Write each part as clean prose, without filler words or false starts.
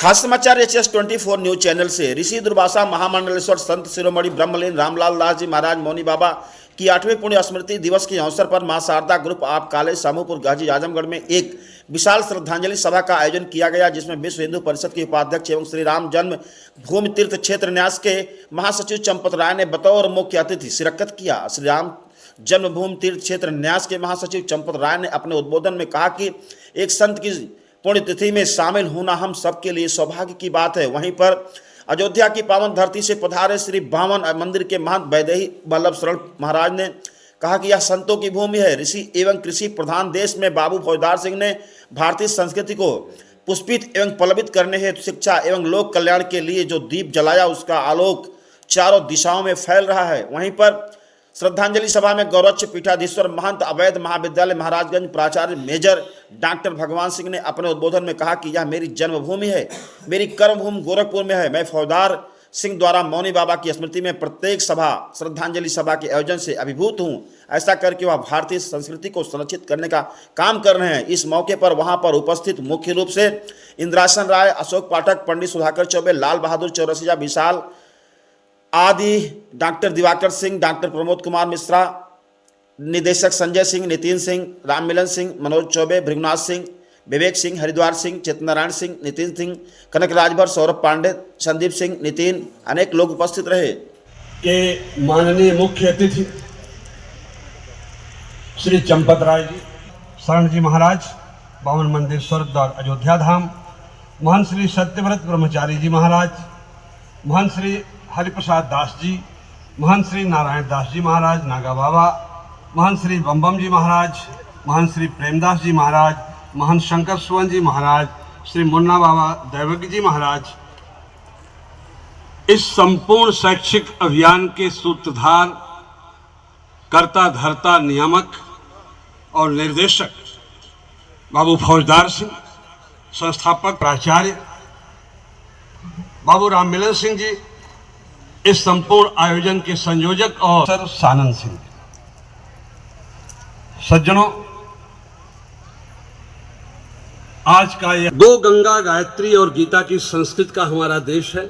खास समाचार HS24 news channel से ऋषि दुर्वासा महामंडलेश्वर संत शिरोमणि ब्रह्मलीन रामलाल दास जी महाराज मौनी बाबा की 8वें पुण्य स्मृति दिवस के अवसर पर मां शारदा ग्रुप ऑफ कॉलेज सामूपुर गाजी आजमगढ़ में एक विशाल श्रद्धांजलि सभा का आयोजन किया गया, जिसमें विश्व हिंदू परिषद के उपाध्यक्ष एवं श्री राम जन्म भूमि तीर्थ क्षेत्र न्यास के महासचिव चंपत राय ने बतौर मुख्य अतिथि शिरकत किया। श्री राम जन्मभूमि तीर्थ क्षेत्र न्यास के महासचिव चंपत राय ने अपने उद्बोधन में कहा कि एक संत की पुण्यतिथि में शामिल होना हम सबके लिए सौभाग्य की बात है। वहीं पर अयोध्या की पावन धरती से पधारे श्री बामन मंदिर के महंत वैदेही वल्लभ शरण महाराज ने कहा कि यह संतों की भूमि है। ऋषि एवं कृषि प्रधान देश में बाबू फौजदार सिंह ने भारतीय संस्कृति को पुष्पित एवं पल्लवित करने हेतु शिक्षा एवं लोक कल्याण के लिए जो दीप जलाया, उसका आलोक चारों दिशाओं में फैल रहा है। वहीं पर श्रद्धांजलि सभा में गौरक्ष पीठाधीश्वर महंत अवैध महाविद्यालय महाराजगंज प्राचार्य मेजर डॉक्टर भगवान सिंह ने अपने उद्बोधन में कहा कि यह मेरी जन्मभूमि है, मेरी कर्मभूमि गोरखपुर में है। मैं फौजदार सिंह द्वारा मौनी बाबा की स्मृति में प्रत्येक सभा श्रद्धांजलि सभा के आयोजन से अभिभूत हूँ। ऐसा करके वह भारतीय संस्कृति को संरक्षित करने का काम कर रहे हैं। इस मौके पर वहां पर उपस्थित मुख्य रूप से इंद्रासन राय, अशोक पाठक, पंडित सुधाकर चौबे, लाल बहादुर चौरसिया विशाल आदि, डॉक्टर दिवाकर सिंह, डॉक्टर प्रमोद कुमार मिश्रा, निदेशक संजय सिंह, नितिन सिंह, राम मिलन सिंह, मनोज चौबे, भृगुनाथ सिंह, विवेक सिंह, हरिद्वार सिंह, चितनारायण सिंह, नितिन सिंह, कनक राजभर, सौरभ पांडे, संदीप सिंह, नितिन, अनेक लोग उपस्थित रहे। के माननीय मुख्य अतिथि श्री चंपत राय जी, शरण जी महाराज, बामन मंदिर स्वर्गद्वार अयोध्या धाम, महंत श्री सत्यव्रत ब्रह्मचारी जी महाराज, महंत श्री हरिप्रसाद दास जी, महंत श्री नारायण दास जी महाराज नागा बाबा, महंत श्री बम्बम जी महाराज, महंत श्री प्रेमदास जी महाराज, महंत शंकर सुवन जी महाराज, श्री मुन्ना बाबा दैवज्ञ जी महाराज, इस संपूर्ण शैक्षिक अभियान के सूत्रधार, कर्ता धर्ता, नियामक और निर्देशक बाबू फौजदार सिंह, संस्थापक प्राचार्य बाबू राम मिलन सिंह जी, इस संपूर्ण आयोजन के संयोजक और सर सानंद सिंह, सज्जनों, आज का यह दो गंगा, गायत्री और गीता की संस्कृत का हमारा देश है।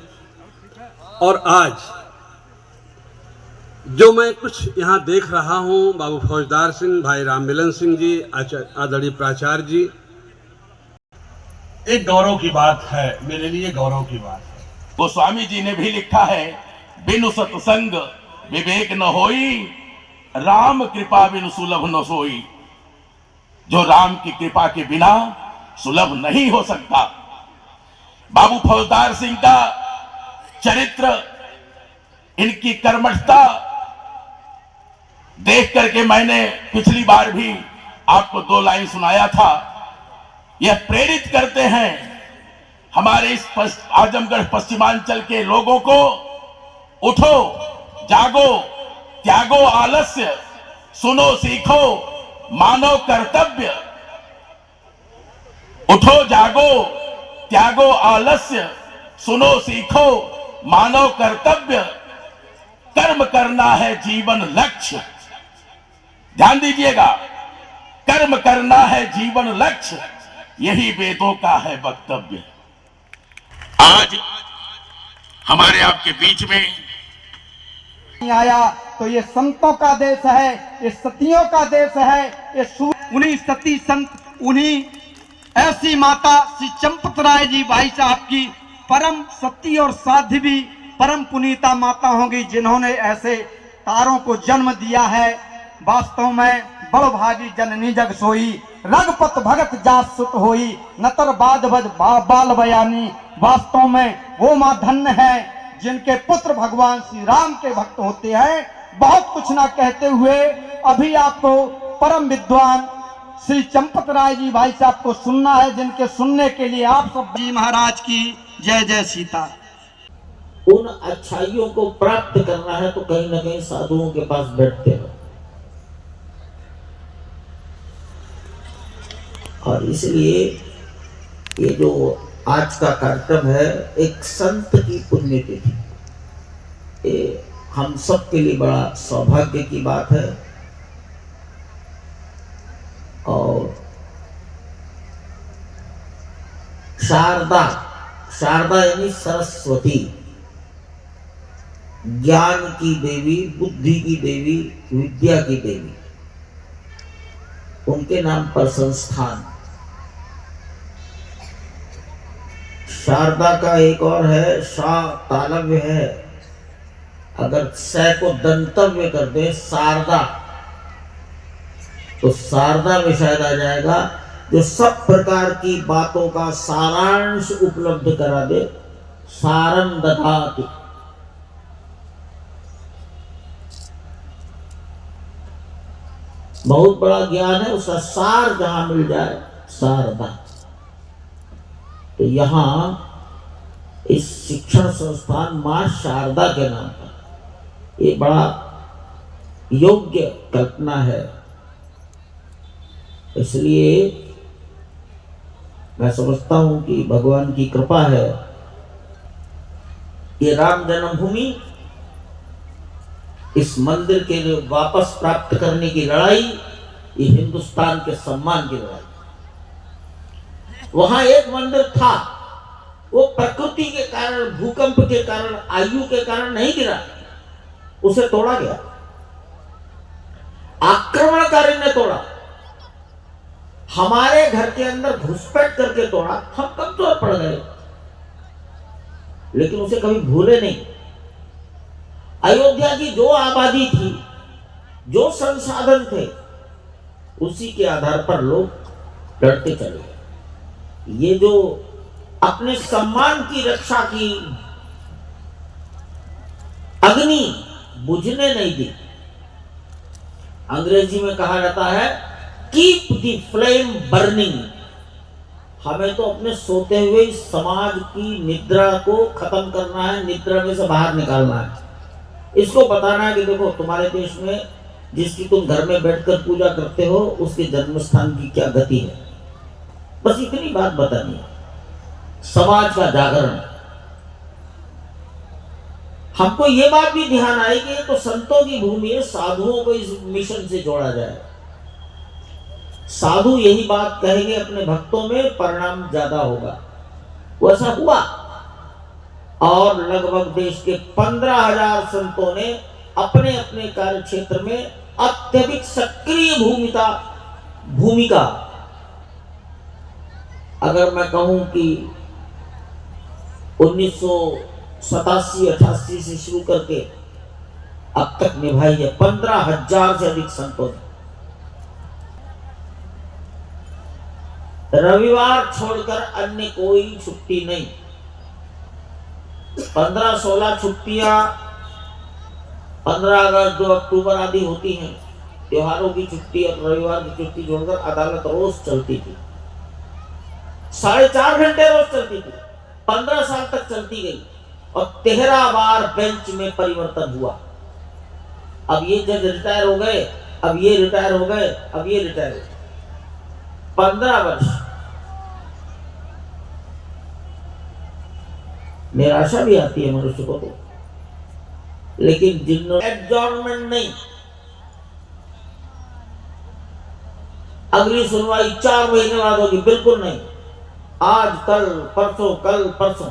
और आज जो मैं कुछ यहां देख रहा हूं, बाबू फौजदार सिंह, भाई राम मिलन सिंह जी, आदरणीय प्राचार्य जी, एक गौरव की बात है, मेरे लिए गौरव की बात है। गोस्वामी जी ने भी लिखा है, बिनु सत्संग विवेक न होई, राम कृपा बिनु सुलभ न सोई। जो राम की कृपा के बिना सुलभ नहीं हो सकता। बाबू फौजदार सिंह का चरित्र, इनकी कर्मठता देख करके मैंने पिछली बार भी आपको 2 लाइन सुनाया था। यह प्रेरित करते हैं हमारे इस आजमगढ़ पश्चिमांचल के लोगों को, उठो, जागो, त्यागो आलस्य, सुनो सीखो, मानो कर्तव्य। उठो, जागो, त्यागो आलस्य, सुनो सीखो, मानो कर्तव्य। कर्म करना है जीवन लक्ष्य। ध्यान दीजिएगा, कर्म करना है जीवन लक्ष्य, यही वेदों का है वक्तव्य। आज हमारे आपके बीच में आया तो ये संतों का देश है, ये सतियों का देश है। ये उन्हीं सती संत, उन्हीं ऐसी माता श्री चंपत राय जी भाई साहब की परम सती और साध्वी, परम पुनीता माता होंगी, जिन्होंने ऐसे तारों को जन्म दिया है। वास्तव में बड़ भागी जननी जग सोई, रघुपत भगत जात सुत होई, नतर बाद भज बाल बयानी। वास्तव में वो माँ धन्य है जिनके पुत्र भगवान श्री राम के भक्त होते हैं। बहुत कुछ ना कहते हुए अभी आपको परम विद्वान श्री चंपत राय जी भाई साहब को सुनना है, जिनके सुनने के लिए आप सब जी महाराज की जय जय सीता। उन अच्छाइयों को प्राप्त करना है तो कहीं ना कहीं साधुओं के पास बैठते हो, और इसलिए ये जो आज का कार्यक्रम है, एक संत की पुण्यतिथि, ये हम सब के लिए बड़ा सौभाग्य की बात है। और शारदा शारदा यानी सरस्वती, ज्ञान की देवी, बुद्धि की देवी, विद्या की देवी, उनके नाम पर संस्थान। शारदा का एक और है, शा तालव्य है, अगर स को दंतव्य कर दे शारदा, तो शारदा में शायद आ जाएगा जो सब प्रकार की बातों का सारांश उपलब्ध करा दे, सारं दधाति। बहुत बड़ा ज्ञान है, उसका सार जहां मिल जाए, शारदा। तो यहां इस शिक्षण संस्थान मां शारदा के नाम पर, ये बड़ा योग्य कल्पना है। इसलिए मैं समझता हूं कि भगवान की कृपा है। ये राम जन्मभूमि, इस मंदिर के लिए वापस प्राप्त करने की लड़ाई, ये हिंदुस्तान के सम्मान की लड़ाई। वहां एक मंदिर था, वो प्रकृति के कारण, भूकंप के कारण, आयु के कारण नहीं गिरा, उसे तोड़ा गया, आक्रमणकारी ने तोड़ा, हमारे घर के अंदर घुसपैठ करके तोड़ा, हम कमजोर पड़ गए, लेकिन उसे कभी भूले नहीं। अयोध्या की जो आबादी थी, जो संसाधन थे, उसी के आधार पर लोग लड़ते चले गए। ये जो अपने सम्मान की रक्षा की अग्नि बुझने नहीं दी, अंग्रेजी में कहा जाता है कीप द फ्लेम बर्निंग। हमें तो अपने सोते हुए समाज की निद्रा को खत्म करना है, निद्रा में से बाहर निकालना है। इसको बताना है कि देखो तुम्हारे देश में जिसकी तुम घर में बैठकर पूजा करते हो, उसके जन्म स्थान की क्या गति है। बस इतनी बात बतानी है, समाज का जागरण। हमको ये बात भी ध्यान आए कि ये तो संतों की भूमि है, साधुओं को इस मिशन से जोड़ा जाए। साधु यही बात कहेंगे अपने भक्तों में, परिणाम ज्यादा होगा। वैसा हुआ, और लगभग देश के 15,000 संतों ने अपने अपने कार्य क्षेत्र में अत्यधिक सक्रिय भूमिका, अगर मैं कहूं कि 1987-88 से शुरू करके अब तक निभाई है। 15,000 से अधिक संतों ने। रविवार छोड़कर अन्य कोई छुट्टी नहीं। 15-16 छुट्टियां, 15 अगस्त 2 अक्टूबर आदि होती हैं, त्योहारों की छुट्टी और रविवार की छुट्टी जोड़कर अदालत रोज चलती थी, 4.5 घंटे रोज चलती थी, 15 साल तक चलती गई, और 13 बार बेंच में परिवर्तन हुआ। अब ये जज रिटायर हो गए, अब ये रिटायर हो गए, अब ये रिटायर हो गए। 15 वर्ष। निराशा भी आती है मनुष्य को तो, लेकिन जिन्होंने एडजॉर्नमेंट नहीं, अगली सुनवाई 4 महीने बाद होगी, बिल्कुल नहीं, आज कल परसों, कल परसों।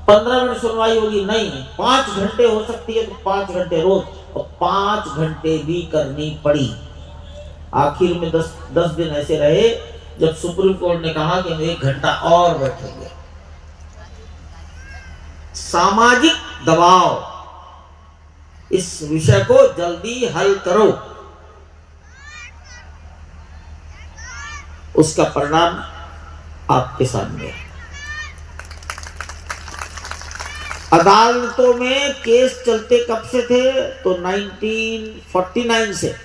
15 मिनट सुनवाई होगी, नहीं 5 घंटे हो सकती है तो 5 घंटे रोज, और 5 घंटे भी करनी पड़ी। आखिर में 10 दिन ऐसे रहे जब सुप्रीम कोर्ट ने कहा कि हम 1 घंटा और बैठेंगे। सामाजिक दबाव, इस विषय को जल्दी हल करो, उसका परिणाम आपके सामने है। अदालतों में केस चलते कब से थे? तो 1949 से।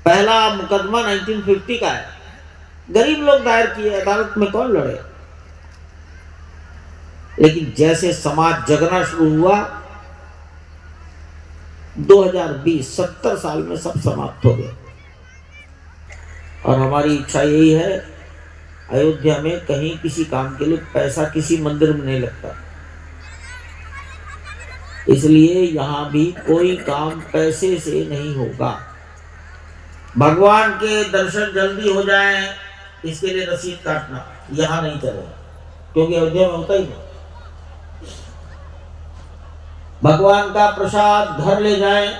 पहला मुकदमा 1950 का है, गरीब लोग दायर किए, अदालत में कौन लड़े। लेकिन जैसे समाज जगना शुरू हुआ, 2020 70 साल में सब समाप्त हो गए। और हमारी इच्छा यही है, अयोध्या में कहीं किसी काम के लिए पैसा किसी मंदिर में नहीं लगता, इसलिए यहां भी कोई काम पैसे से नहीं होगा। भगवान के दर्शन जल्दी हो जाएं, इसके लिए रसीद काटना यहां नहीं चलेगा। क्योंकि अयोध्या में होता ही नहीं। भगवान का प्रसाद घर ले जाएं,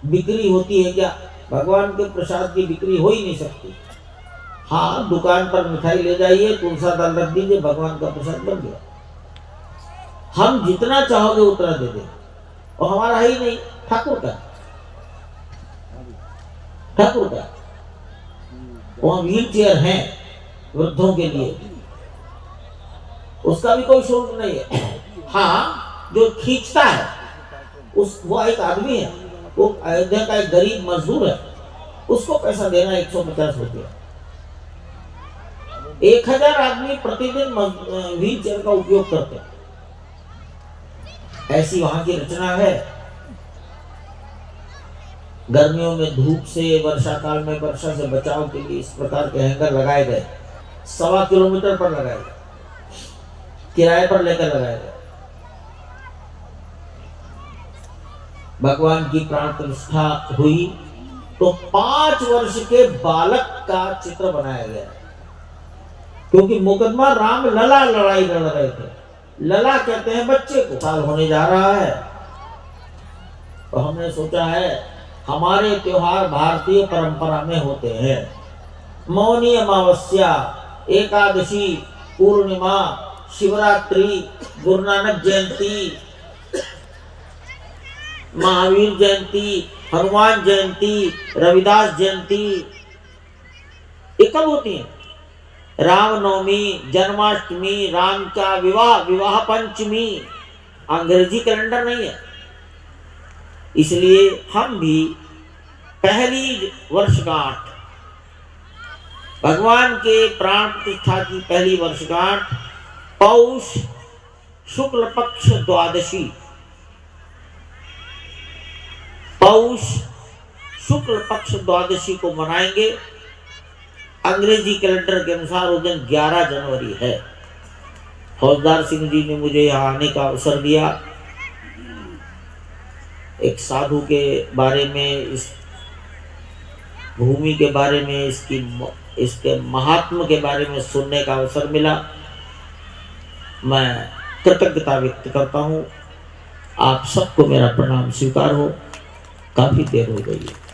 बिक्री होती है क्या? भगवान के प्रसाद की बिक्री हो ही नहीं सकती। हाँ, दुकान पर मिठाई ले जाइए, तुलसा दाल रख दीजिए, भगवान का प्रसाद बन गया। हम जितना चाहोगे उतना दे दें, और हमारा है ही नहीं, ठाकुर का। ठाकुर का वहां व्हील चेयर है वृद्धों के लिए, उसका भी कोई शुल्क नहीं है। हाँ, जो खींचता है वो एक आदमी है, वो अयोध्या का एक गरीब मजदूर है, उसको पैसा देना 150 रुपया। 1000 आदमी प्रतिदिन व्हील चेयर का उपयोग करते हैं। ऐसी वहां की रचना है। गर्मियों में धूप से, वर्षा काल में वर्षा से बचाव के लिए इस प्रकार के हैंगर लगाए गए, 1.25 किलोमीटर पर लगाए गए, किराए पर लेकर लगाए गए। भगवान की प्राण प्रतिष्ठा हुई तो 5 वर्ष के बालक का चित्र बनाया गया, क्योंकि मुकदमा राम लला लड़ाई लड़ रहे थे। लला कहते हैं बच्चे को। साल होने जा रहा है तो हमने सोचा है हमारे त्योहार भारतीय परंपरा में होते हैं। मौनी अमावस्या, एकादशी, पूर्णिमा, शिवरात्रि, गुरु नानक जयंती, महावीर जयंती, हनुमान जयंती, रविदास जयंती, ये कब होती है? रामनवमी, जन्माष्टमी, राम का विवाह, विवाह पंचमी, अंग्रेजी कैलेंडर नहीं है। इसलिए हम भी पहली वर्षगांठ, भगवान के प्राण प्रतिष्ठा की पहली वर्षगांठ पौष शुक्ल पक्ष द्वादशी, पौष शुक्ल पक्ष द्वादशी को मनाएंगे। अंग्रेजी कैलेंडर के अनुसार उस दिन 11 जनवरी है। फौजदार सिंह जी ने मुझे यहाँ आने का अवसर दिया। एक साधु के बारे में, इस भूमि के बारे में, इसके महात्म के बारे में सुनने का अवसर मिला। मैं कृतज्ञता व्यक्त करता हूँ। आप सबको मेरा प्रणाम स्वीकार हो। काफी देर हो गई है।